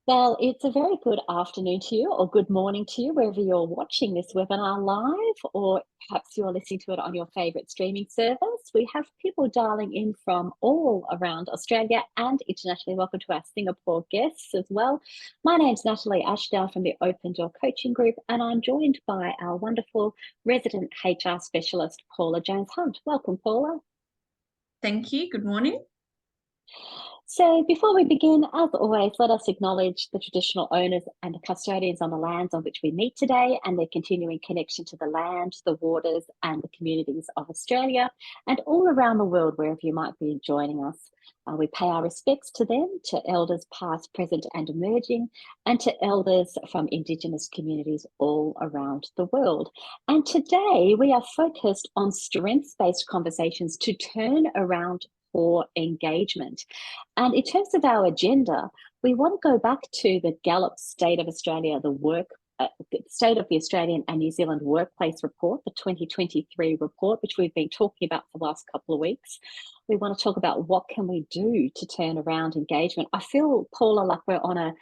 Well, it's a very good afternoon to you, or good morning to you, wherever you're watching this webinar live, or perhaps you're listening to it on your favourite streaming service. We have people dialing in from all around Australia and internationally. Welcome to our Singapore guests as well. My name's Natalie Ashdale from the Open Door Coaching Group, and I'm joined by our wonderful resident HR specialist, Paula Jones Hunt. Welcome, Paula. Thank you. Good morning. So before we begin, as always, let us acknowledge the traditional owners and the custodians on the lands on which we meet today and their continuing connection to the land, the waters and the communities of Australia and all around the world, wherever you might be joining us. We pay our respects to them, to elders past, present and emerging, and to elders from Indigenous communities all around the world. And today we are focused on strengths-based conversations to turn around poor engagement. And in terms of our agenda, we want to go back to the Gallup State of Australia, the State of the Australian and New Zealand Workplace Report, the 2023 report, which we've been talking about for the last couple of weeks. We want to talk about what can we do to turn around engagement. I feel, Paula, like we're on a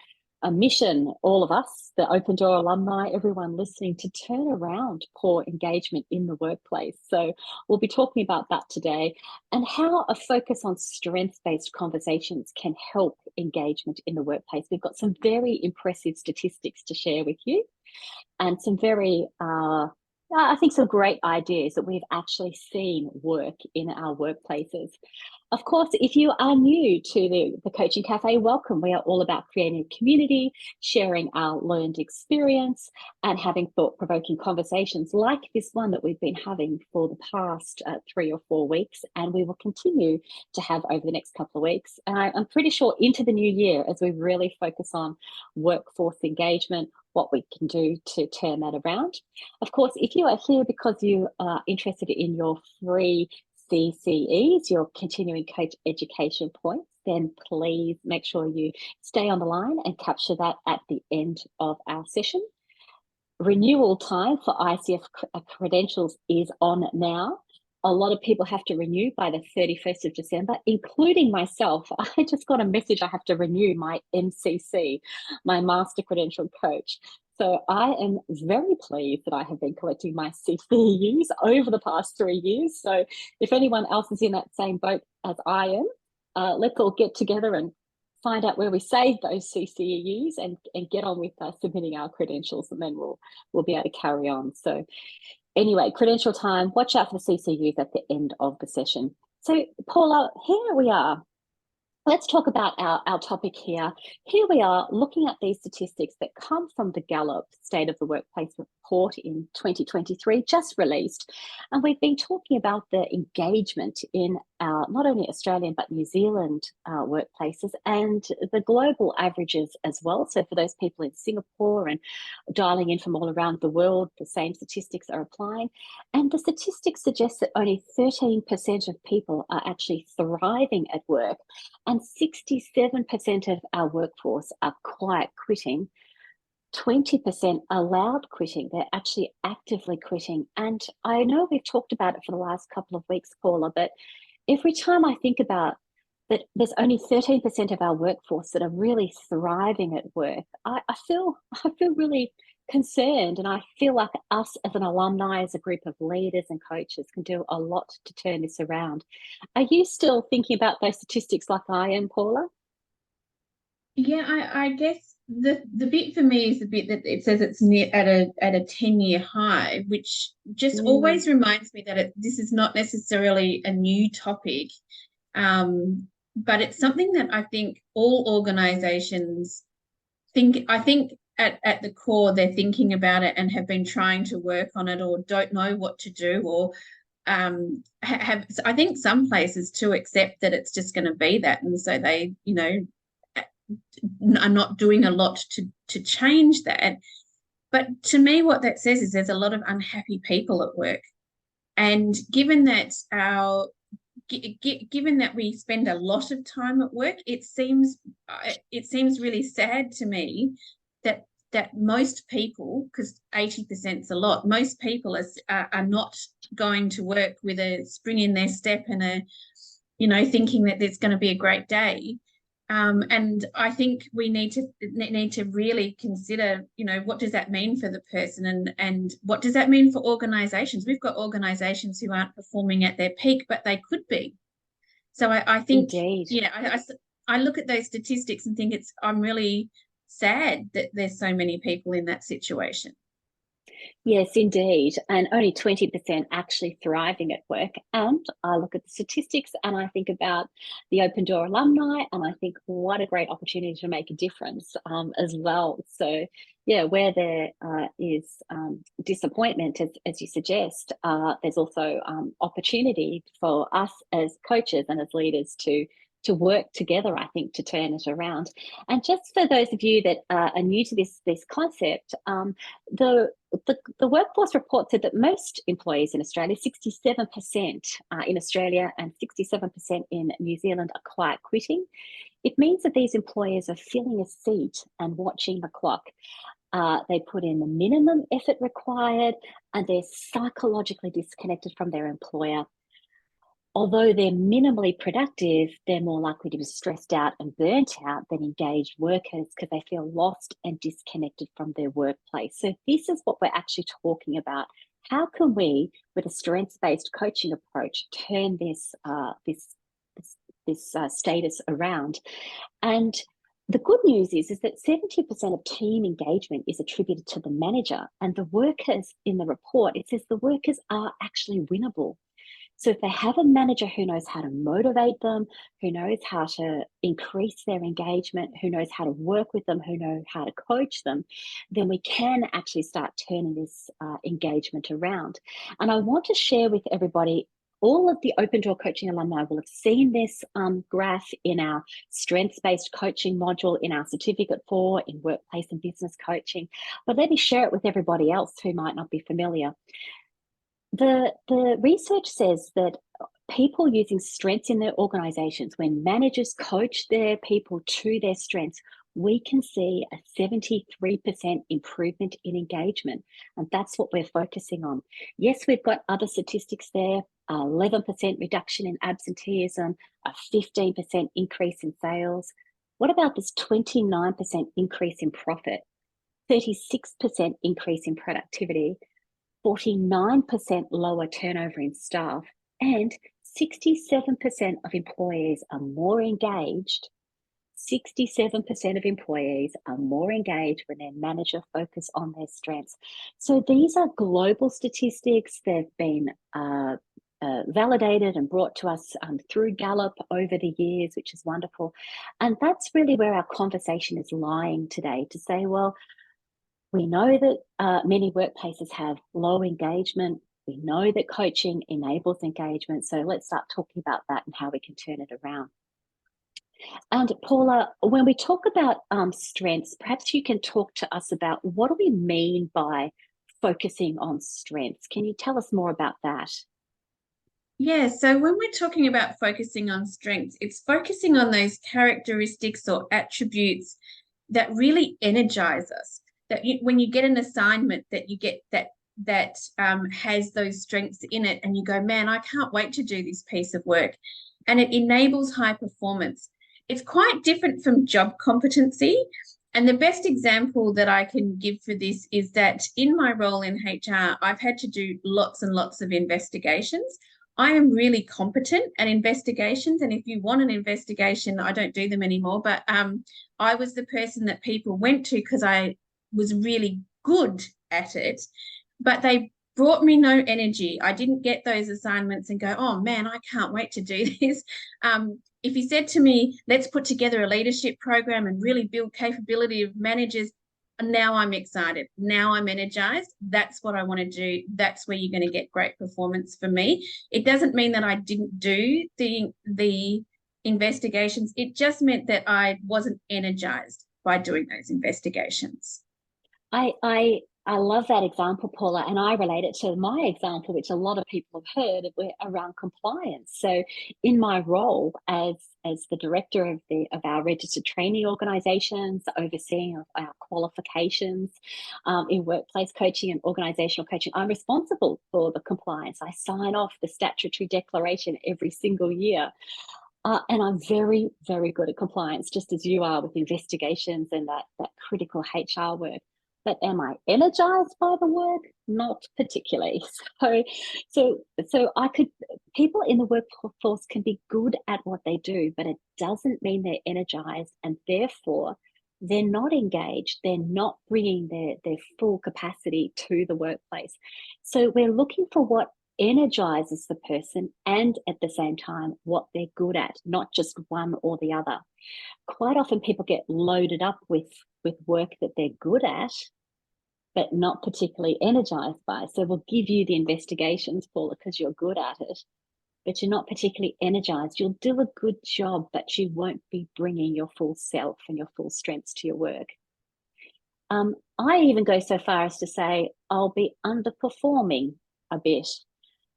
mission, all of us, the Open Door alumni, everyone listening, to turn around poor engagement in the workplace. So we'll be talking about that today and how a focus on strengths-based conversations can help engagement in the workplace. We've got some very impressive statistics to share with you and some very I think some great ideas that we've actually seen work in our workplaces. Of course, if you are new to the Coaching Cafe, welcome. We are all about creating a community, sharing our learned experience, and having thought-provoking conversations like this one that we've been having for the past 3 or 4 weeks, and we will continue to have over the next couple of weeks. And I'm pretty sure into the new year, as we really focus on workforce engagement, what we can do to turn that around. Of course, if you are here because you are interested in your free CCEs, your continuing coach education points, then please make sure you stay on the line and capture that at the end of our session. Renewal time for ICF credentials is on now. A lot of people have to renew by the 31st of December, including myself. I just got a message I have to renew my MCC, my Master Credential Coach. So I am very pleased that I have been collecting my CCEUs over the past 3 years. So if anyone else is in that same boat as I am, let's all get together and find out where we save those CCEUs and get on with submitting our credentials, and then we'll be able to carry on. So anyway, credential time, watch out for the CCUs at the end of the session. So Paula, here we are. Let's talk about our topic here. Here we are looking at these statistics that come from the Gallup State of the Workplace report in 2023, just released. And we've been talking about the engagement in not only Australian but New Zealand workplaces and the global averages as well. So for those people in Singapore and dialing in from all around the world, the same statistics are applying. And the statistics suggest that only 13% of people are actually thriving at work, and 67% of our workforce are quiet quitting. 20% are loud quitting. They're actually actively quitting. And I know we've talked about it for the last couple of weeks, Paula, but every time I think about that there's only 13% of our workforce that are really thriving at work, I feel really concerned, and I feel like us as an alumni, as a group of leaders and coaches, can do a lot to turn this around. Are you still thinking about those statistics like I am, Paula? Yeah, I guess the bit for me is the bit that it says it's near at a 10-year high, which just always reminds me that this is not necessarily a new topic, but it's something that I think all organizations think. I think at the core they're thinking about it and have been trying to work on it, or don't know what to do, or have I think some places to accept that it's just going to be that, and so they are not doing a lot to change that. But to me, what that says is there's a lot of unhappy people at work, and given that we spend a lot of time at work, it seems really sad to me that most people, because 80% is a lot, most people are not going to work with a spring in their step and thinking that there's going to be a great day. And I think we need to really consider, what does that mean for the person, and what does that mean for organisations? We've got organisations who aren't performing at their peak, but they could be. So I think, Indeed. I look at those statistics and think I'm really sad that there's so many people in that situation. Yes, indeed. And only 20% actually thriving at work. And I look at the statistics and I think about the Open Door alumni, and I think what a great opportunity to make a difference as well. So, yeah, where there is disappointment, as you suggest, there's also opportunity for us as coaches and as leaders to work together, I think, to turn it around. And just for those of you that are new to this concept, the workforce report said that most employees in Australia, 67% in Australia and 67% in New Zealand, are quiet quitting. It means that these employers are filling a seat and watching the clock. They put in the minimum effort required and they're psychologically disconnected from their employer. Although they're minimally productive, they're more likely to be stressed out and burnt out than engaged workers because they feel lost and disconnected from their workplace. So this is what we're actually talking about. How can we, with a strengths-based coaching approach, turn this status around? And the good news is that 70% of team engagement is attributed to the manager, and the workers in the report, it says the workers are actually winnable. So if they have a manager who knows how to motivate them, who knows how to increase their engagement, who knows how to work with them, who knows how to coach them, then we can actually start turning this engagement around. And I want to share with everybody, all of the Open Door Coaching alumni will have seen this graph in our strengths-based coaching module, in our Certificate 4, in workplace and business coaching. But let me share it with everybody else who might not be familiar. The research says that people using strengths in their organizations, when managers coach their people to their strengths, we can see a 73% improvement in engagement. And that's what we're focusing on. Yes, we've got other statistics there, 11% reduction in absenteeism, a 15% increase in sales. What about this 29% increase in profit, 36% increase in productivity, 49% lower turnover in staff, and 67% of employees are more engaged. 67% of employees are more engaged when their manager focus on their strengths. So these are global statistics. They've been validated and brought to us through Gallup over the years, which is wonderful. And that's really where our conversation is lying today, to say, well, we know that many workplaces have low engagement. We know that coaching enables engagement. So let's start talking about that and how we can turn it around. And Paula, when we talk about strengths, perhaps you can talk to us about what do we mean by focusing on strengths? Can you tell us more about that? Yeah, so when we're talking about focusing on strengths, it's focusing on those characteristics or attributes that really energize us. That when you get an assignment that you get that has those strengths in it, and you go, man, I can't wait to do this piece of work, and it enables high performance. It's quite different from job competency. And the best example that I can give for this is that in my role in HR, I've had to do lots and lots of investigations. I am really competent at investigations. And if you want an investigation, I don't do them anymore. But I was the person that people went to because I was really good at it. But they brought me no energy. I didn't get those assignments and go, oh, man, I can't wait to do this. If you said to me, let's put together a leadership program and really build capability of managers, now I'm excited. Now I'm energized. That's what I want to do. That's where you're going to get great performance for me. It doesn't mean that I didn't do the investigations. It just meant that I wasn't energized by doing those investigations. I love that example, Paula, and I relate it to my example, which a lot of people have heard around compliance. So, in my role as the director of our registered training organisations, overseeing of our qualifications in workplace coaching and organisational coaching, I'm responsible for the compliance. I sign off the statutory declaration every single year. And I'm very, very good at compliance, just as you are with investigations and that critical HR work. But am I energized by the work? Not particularly. So, I could. People in the workforce can be good at what they do, but it doesn't mean they're energized, and therefore they're not engaged. They're not bringing their full capacity to the workplace. So we're looking for what energizes the person and at the same time what they're good at, not just one or the other. Quite often people get loaded up with work that they're good at but not particularly energized by. So we'll give you the investigations, Paula, because you're good at it, but you're not particularly energized. You'll do a good job, but you won't be bringing your full self and your full strengths to your work. I even go so far as to say I'll be underperforming a bit.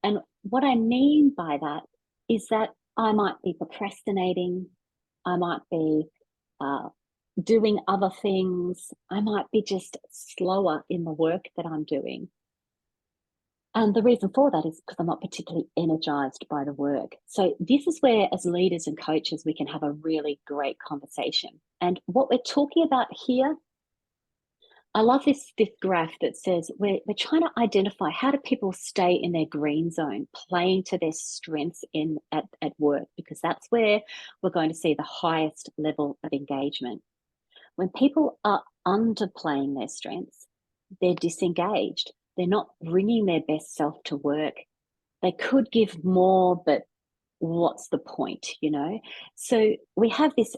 And what I mean by that is that I might be procrastinating, I might be doing other things, I might be just slower in the work that I'm doing. And the reason for that is because I'm not particularly energized by the work. So this is where, as leaders and coaches, we can have a really great conversation. And what we're talking about here, I love this graph that says we're trying to identify how do people stay in their green zone, playing to their strengths at work, because that's where we're going to see the highest level of engagement. When people are underplaying their strengths, they're disengaged. They're not bringing their best self to work. They could give more, but what's the point, you know? So we have this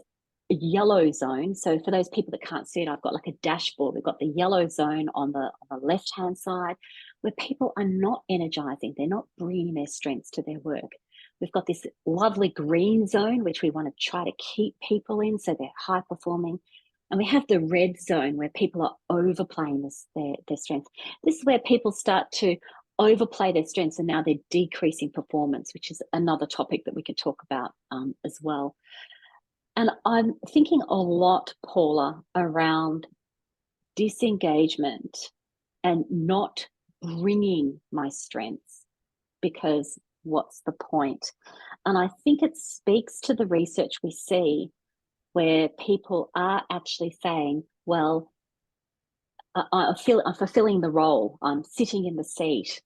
yellow zone. So for those people that can't see it, I've got like a dashboard. We've got the yellow zone on the left-hand side where people are not energizing. They're not bringing their strengths to their work. We've got this lovely green zone, which we want to try to keep people in so they're high performing. And we have the red zone where people are overplaying their strengths. This is where people start to overplay their strengths and now they're decreasing performance, which is another topic that we could talk about as well. And I'm thinking a lot, Paula, around disengagement and not bringing my strengths, because what's the point? And I think it speaks to the research we see where people are actually saying, well, I'm fulfilling the role, I'm sitting in the seat,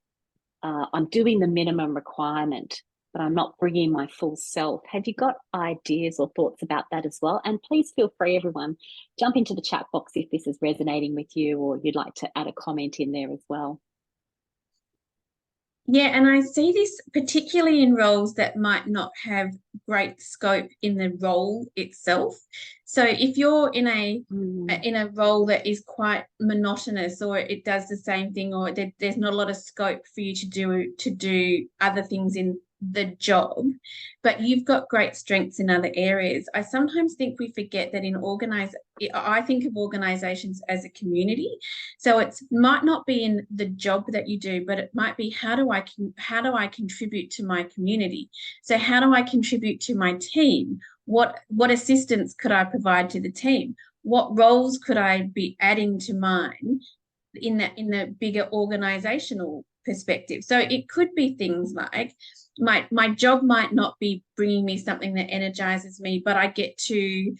I'm doing the minimum requirement, but I'm not bringing my full self. Have you got ideas or thoughts about that as well? And please feel free, everyone, jump into the chat box if this is resonating with you or you'd like to add a comment in there as well. Yeah, and I see this particularly in roles that might not have great scope in the role itself. So if you're in a role that is quite monotonous, or it does the same thing, or there's not a lot of scope for you to do other things in the job, but you've got great strengths in other areas. I sometimes think we forget that I think of organizations as a community. So it might not be in the job that you do, but it might be how do I contribute to my community? So how do I contribute to my team? What assistance could I provide to the team? What roles could I be adding to mine in the bigger organizational perspective? So it could be things like my job might not be bringing me something that energizes me, but I get to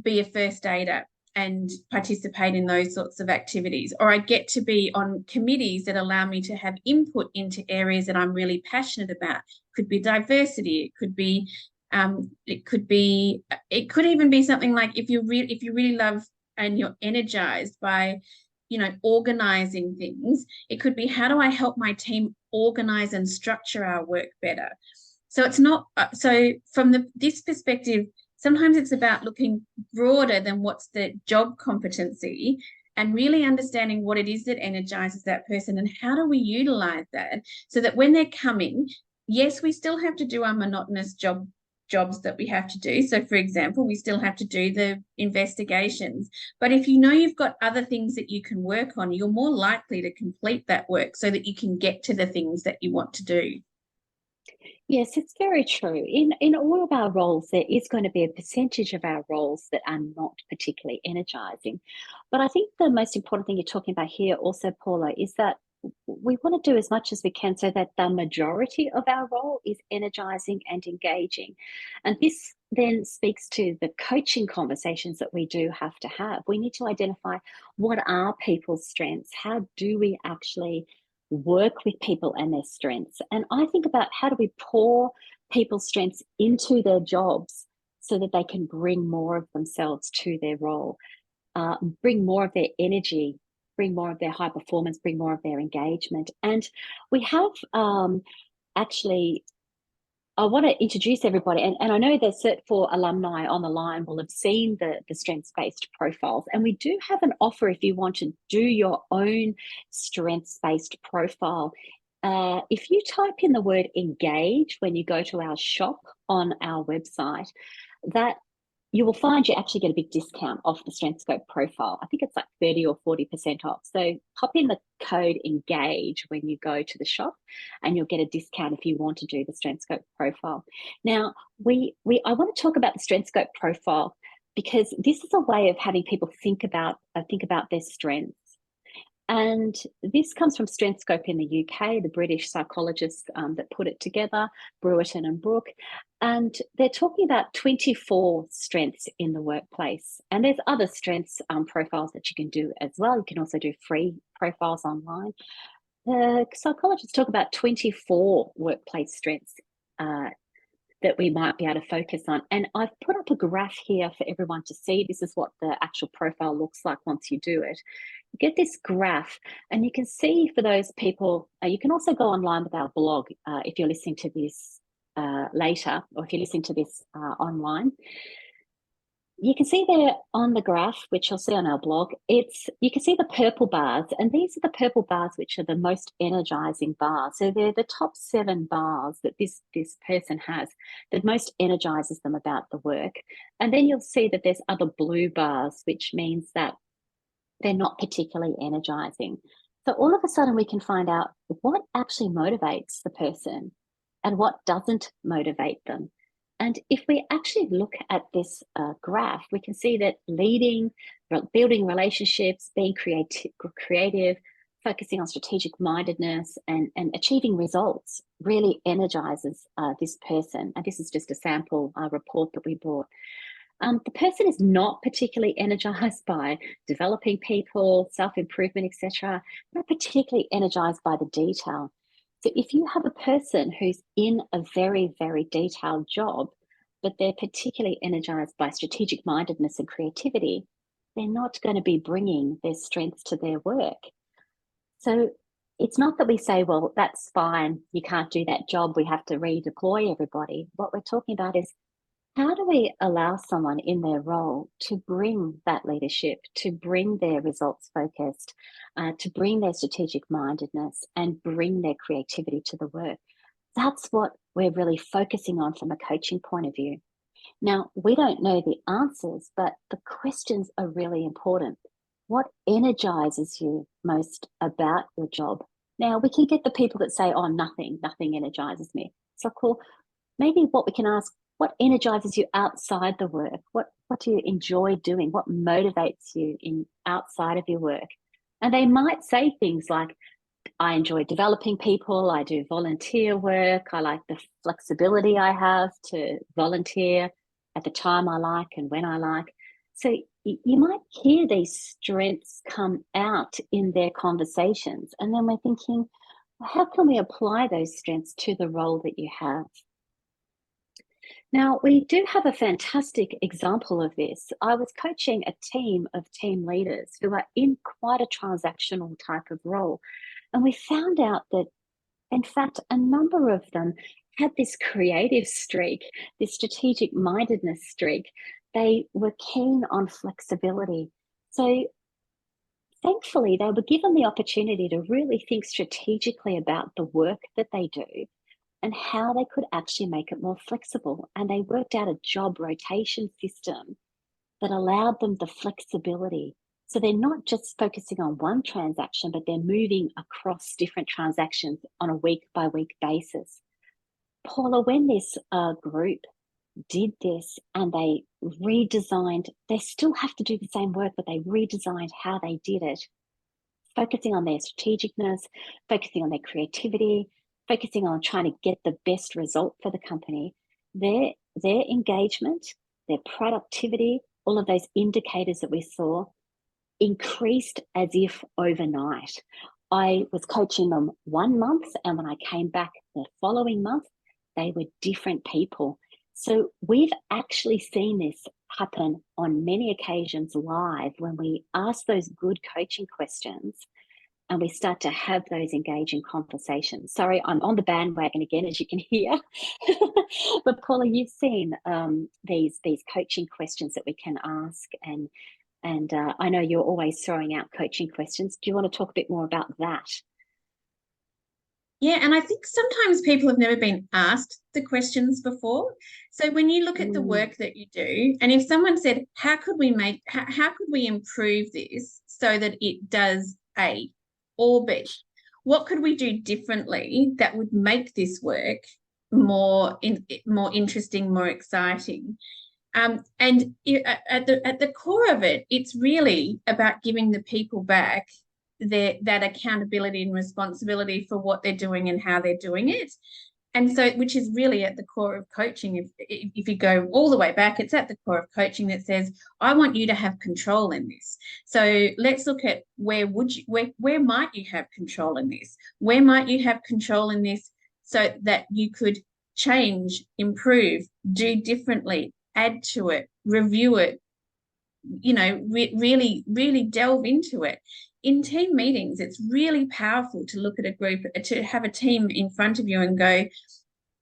be a first aider and participate in those sorts of activities, or I get to be on committees that allow me to have input into areas that I'm really passionate about. It could be diversity, it could be it could even be something like if you really love and you're energized by organizing things, it could be how do I help my team organize and structure our work better. So it's not so from this perspective, sometimes it's about looking broader than what's the job competency and really understanding what it is that energizes that person and how do we utilize that so that when they're coming, yes, we still have to do our monotonous jobs that we have to do. So for example, we still have to do the investigations, but if you know you've got other things that you can work on, you're more likely to complete that work so that you can get to the things that you want to do. Yes, it's very true. In all of our roles, there is going to be a percentage of our roles that are not particularly energizing. But I think the most important thing you're talking about here also, Paula, is that we want to do as much as we can so that the majority of our role is energizing and engaging. And this then speaks to the coaching conversations that we do have to have. We need to identify what are people's strengths? How do we actually work with people and their strengths? And I think about how do we pour people's strengths into their jobs so that they can bring more of themselves to their role, bring more of their energy, bring more of their high performance, bring more of their engagement. And we have actually, I want to introduce everybody, and I know the Cert4 alumni on the line will have seen the strengths-based profiles, and we do have an offer if you want to do your own strengths-based profile. If you type in the word engage when you go to our shop on our website, that you will find you actually get a big discount off the StrengthScope profile. I think it's like 30 or 40% off. So pop in the code ENGAGE when you go to the shop and you'll get a discount if you want to do the StrengthScope profile. Now, I want to talk about the StrengthScope profile because this is a way of having people think about their strengths. And this comes from StrengthScope in the UK, the British psychologists that put it together, Brewerton and Brooke. And they're talking about 24 strengths in the workplace. And there's other strengths profiles that you can do as well. You can also do free profiles online. The psychologists talk about 24 workplace strengths that we might be able to focus on. And I've put up a graph here for everyone to see. This is what the actual profile looks like once you do it. You get this graph and you can see for those people, you can also go online with our blog if you're listening to this later, or if you're listening to this online. You can see there on the graph, which you'll see on our blog, you can see the purple bars, and these are the purple bars which are the most energizing bars. So they're the top 7 bars that this person has that most energizes them about the work. And then you'll see that there's other blue bars, which means that they're not particularly energizing. So all of a sudden we can find out what actually motivates the person and what doesn't motivate them. And if we actually look at this graph, we can see that leading, building relationships, being creative, focusing on strategic mindedness and achieving results really energizes this person. And this is just a sample report that we brought. The person is not particularly energized by developing people, self-improvement, etc. Not particularly energized by the detail. So if you have a person who's in a very, very detailed job, but they're particularly energized by strategic mindedness and creativity, they're not going to be bringing their strengths to their work. So it's not that we say, well, that's fine, you can't do that job, we have to redeploy everybody. What we're talking about is how do we allow someone in their role to bring that leadership, to bring their results focused, to bring their strategic mindedness and bring their creativity to the work? That's what we're really focusing on from a coaching point of view. Now, we don't know the answers, but the questions are really important. What energizes you most about your job? Now, we can get the people that say, oh, nothing energizes me. So cool. Maybe what we can ask, what energizes you outside the work? What do you enjoy doing? What motivates you outside of your work? And they might say things like, I enjoy developing people, I do volunteer work, I like the flexibility I have to volunteer at the time I like and when I like. So you might hear these strengths come out in their conversations. And then we're thinking, well, how can we apply those strengths to the role that you have? Now, we do have a fantastic example of this. I was coaching a team of team leaders who are in quite a transactional type of role. And we found out that, in fact, a number of them had this creative streak, this strategic mindedness streak. They were keen on flexibility. So thankfully, they were given the opportunity to really think strategically about the work that they do and how they could actually make it more flexible. And they worked out a job rotation system that allowed them the flexibility. So they're not just focusing on one transaction, but they're moving across different transactions on a week by week basis. Paula, when this group did this and they redesigned, they still have to do the same work, but they redesigned how they did it. focusing on their strategicness, focusing on their creativity, focusing on trying to get the best result for the company, their engagement, their productivity, all of those indicators that we saw increased as if overnight. I was coaching them 1 month, and when I came back the following month, they were different people. So we've actually seen this happen on many occasions live when we ask those good coaching questions and we start to have those engaging conversations. Sorry, I'm on the bandwagon again, as you can hear. But Paula, you've seen these coaching questions that we can ask, and I know you're always throwing out coaching questions. Do you want to talk a bit more about that? Yeah, and I think sometimes people have never been asked the questions before. So when you look at the Mm, work that you do, and if someone said, how could we improve this so that it does A or B? What could we do differently that would make this work more interesting, more exciting? And at the core of it, it's really about giving the people back that accountability and responsibility for what they're doing and how they're doing it. And so, which is really at the core of coaching. If you go all the way back, it's at the core of coaching that says, I want you to have control in this. So let's look at where might you have control in this? Where might you have control in this so that you could change, improve, do differently, add to it, review it, really, really delve into it. In team meetings, it's really powerful to look at a group, to have a team in front of you and go,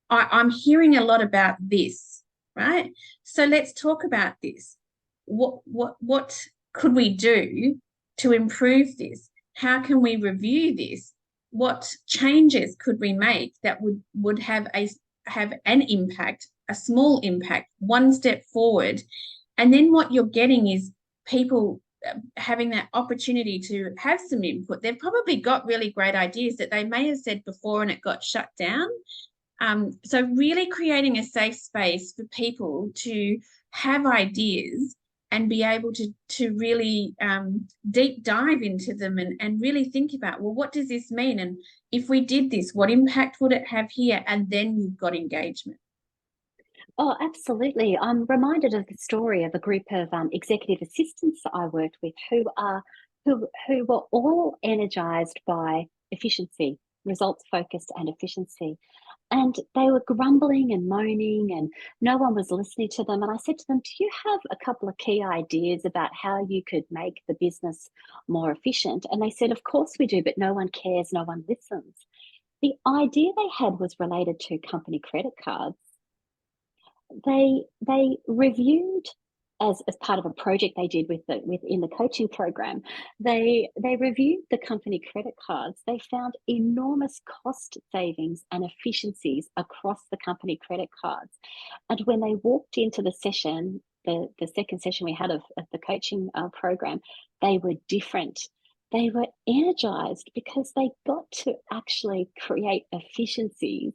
I'm hearing a lot about this, right? So let's talk about this. What could we do to improve this? How can we review this? What changes could we make that would have an impact, a small impact, one step forward? And then what you're getting is people having that opportunity to have some input. They've probably got really great ideas that they may have said before and it got shut down. So really creating a safe space for people to have ideas and be able to really deep dive into them and really think about, well, what does this mean? And if we did this, what impact would it have here? And then you've got engagement. Oh, absolutely. I'm reminded of the story of a group of executive assistants that I worked with who were all energized by efficiency, results focused and efficiency. And they were grumbling and moaning, and no one was listening to them. And I said to them, do you have a couple of key ideas about how you could make the business more efficient? And they said, of course we do, but no one cares, no one listens. The idea they had was related to company credit cards. They reviewed, as part of a project they did within the coaching program. They reviewed the company credit cards. They found enormous cost savings and efficiencies across the company credit cards. And when they walked into the session, the second session we had of the coaching program, they were different. They were energized because they got to actually create efficiencies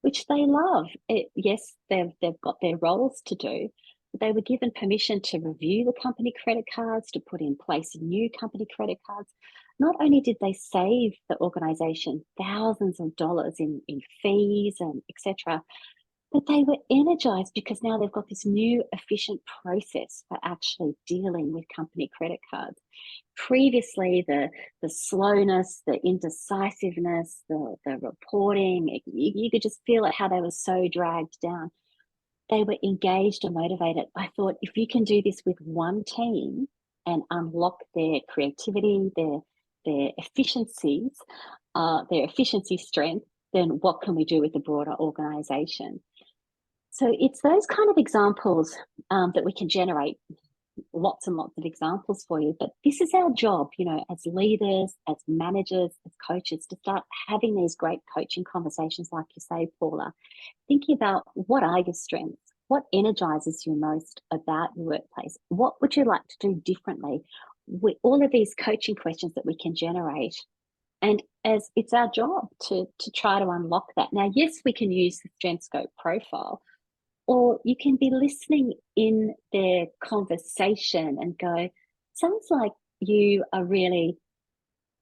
which they love. Yes, they've got their roles to do, but they were given permission to review the company credit cards, to put in place new company credit cards. Not only did they save the organisation thousands of dollars in fees and etc., but they were energized because now they've got this new efficient process for actually dealing with company credit cards. Previously, the slowness, the indecisiveness, the reporting, you could just feel it how they were so dragged down. They were engaged and motivated. I thought, if you can do this with one team and unlock their creativity, their efficiencies, their efficiency strength, then what can we do with the broader organization? So it's those kind of examples that we can generate lots and lots of examples for you. But this is our job, as leaders, as managers, as coaches, to start having these great coaching conversations, like you say, Paula, thinking about what are your strengths? What energizes you most about your workplace? What would you like to do differently? With all of these coaching questions that we can generate. And as it's our job to try to unlock that. Now, yes, we can use the Strength Scope profile, or you can be listening in their conversation and go, sounds like you are really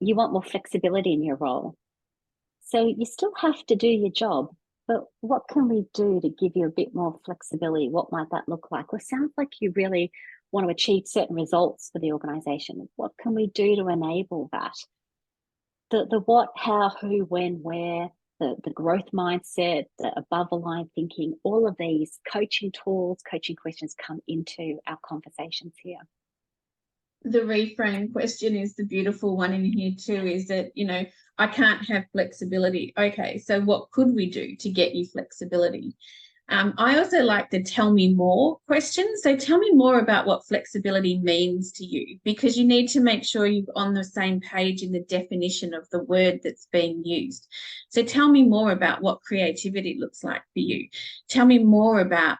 you want more flexibility in your role. So you still have to do your job, but what can we do to give you a bit more flexibility? What might that look like? Well, it sounds like you really want to achieve certain results for the organization. What can we do to enable that? The what, how, who, when, where, the growth mindset, the above the line thinking, all of these coaching tools, coaching questions come into our conversations here. The reframe question is the beautiful one in here too, is that, I can't have flexibility. Okay, so what could we do to get you flexibility? I also like the tell me more question. So tell me more about what flexibility means to you, because you need to make sure you're on the same page in the definition of the word that's being used. So tell me more about what creativity looks like for you. Tell me more about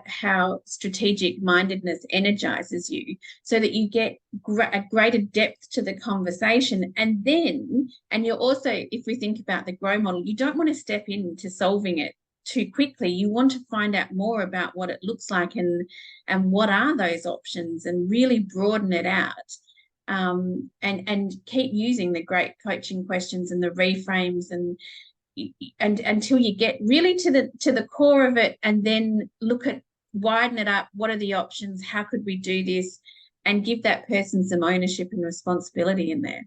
how strategic mindedness energizes you, so that you get a greater depth to the conversation. And you're also, if we think about the grow model, you don't want to step into solving it too quickly. You want to find out more about what it looks like and what are those options, and really broaden it out, and keep using the great coaching questions and the reframes and until you get really to the core of it, and then widen it up. What are the options? How could we do this? And give that person some ownership and responsibility in there.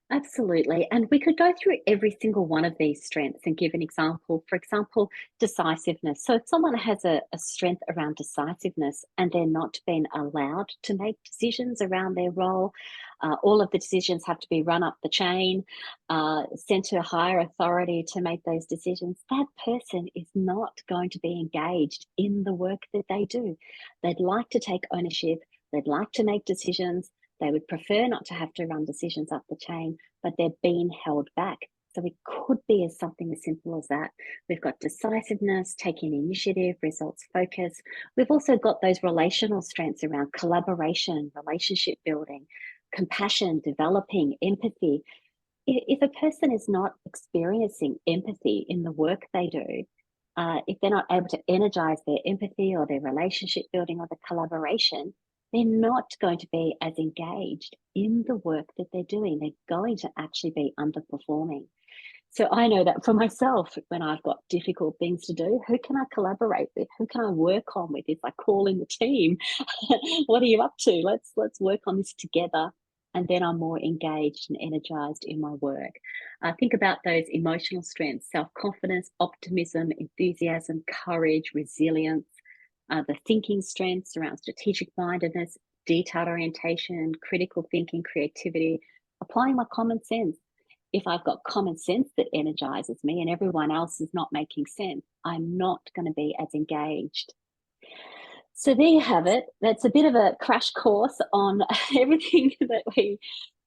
Absolutely. And we could go through every single one of these strengths and give an example. For example, decisiveness. So if someone has a strength around decisiveness and they're not being allowed to make decisions around their role, all of the decisions have to be run up the chain, sent to a higher authority to make those decisions, that person is not going to be engaged in the work that they do. They'd like to take ownership. They'd like to make decisions. They would prefer not to have to run decisions up the chain, but they're being held back. So it could be as something as simple as that. We've got decisiveness, taking initiative, results focus. We've also got those relational strengths around collaboration, relationship building, compassion, developing, empathy. If a person is not experiencing empathy in the work they do, if they're not able to energize their empathy or their relationship building or the collaboration, they're not going to be as engaged in the work that they're doing. They're going to actually be underperforming. So I know that for myself, when I've got difficult things to do, who can I collaborate with? Who can I work on with? It's like calling the team. What are you up to? Let's work on this together. And then I'm more engaged and energized in my work. Think about those emotional strengths: self-confidence, optimism, enthusiasm, courage, resilience. The thinking strengths around strategic mindedness, detailed orientation, critical thinking, creativity, applying my common sense. If I've got common sense that energizes me and everyone else is not making sense, I'm not going to be as engaged. So there you have it. That's a bit of a crash course on everything that we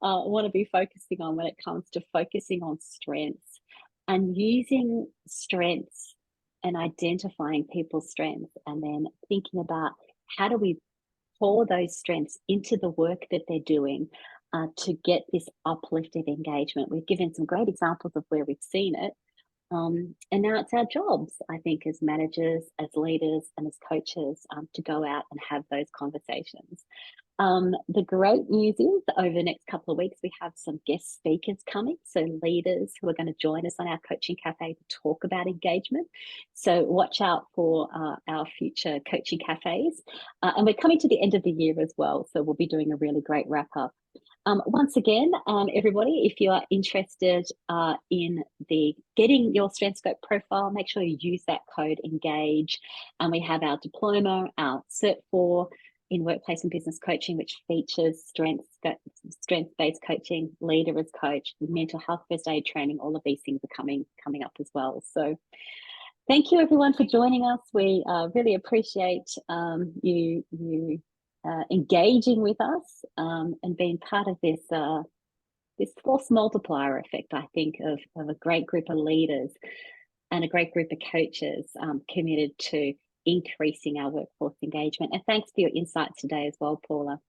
want to be focusing on when it comes to focusing on strengths and using strengths and identifying people's strengths, and then thinking about how do we pour those strengths into the work that they're doing to get this uplifted engagement. We've given some great examples of where we've seen it. And now it's our jobs, I think, as managers, as leaders, and as coaches to go out and have those conversations. The great news is over the next couple of weeks, we have some guest speakers coming. So leaders who are going to join us on our coaching cafe to talk about engagement. So watch out for our future coaching cafes. And we're coming to the end of the year as well. So we'll be doing a really great wrap up. Once again, everybody, if you are interested in getting your StrengthScope profile, make sure you use that code ENGAGE. And we have our diploma, our Cert 4 in workplace and business coaching, which features strengths-based coaching, leader as coach, mental health first aid training. All of these things are coming up as well. So thank you everyone for joining us. We really appreciate you engaging with us and being part of this force multiplier effect, I think, of a great group of leaders and a great group of coaches committed to increasing our workforce engagement. And thanks for your insights today as well, Paula.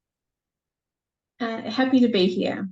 Happy to be here.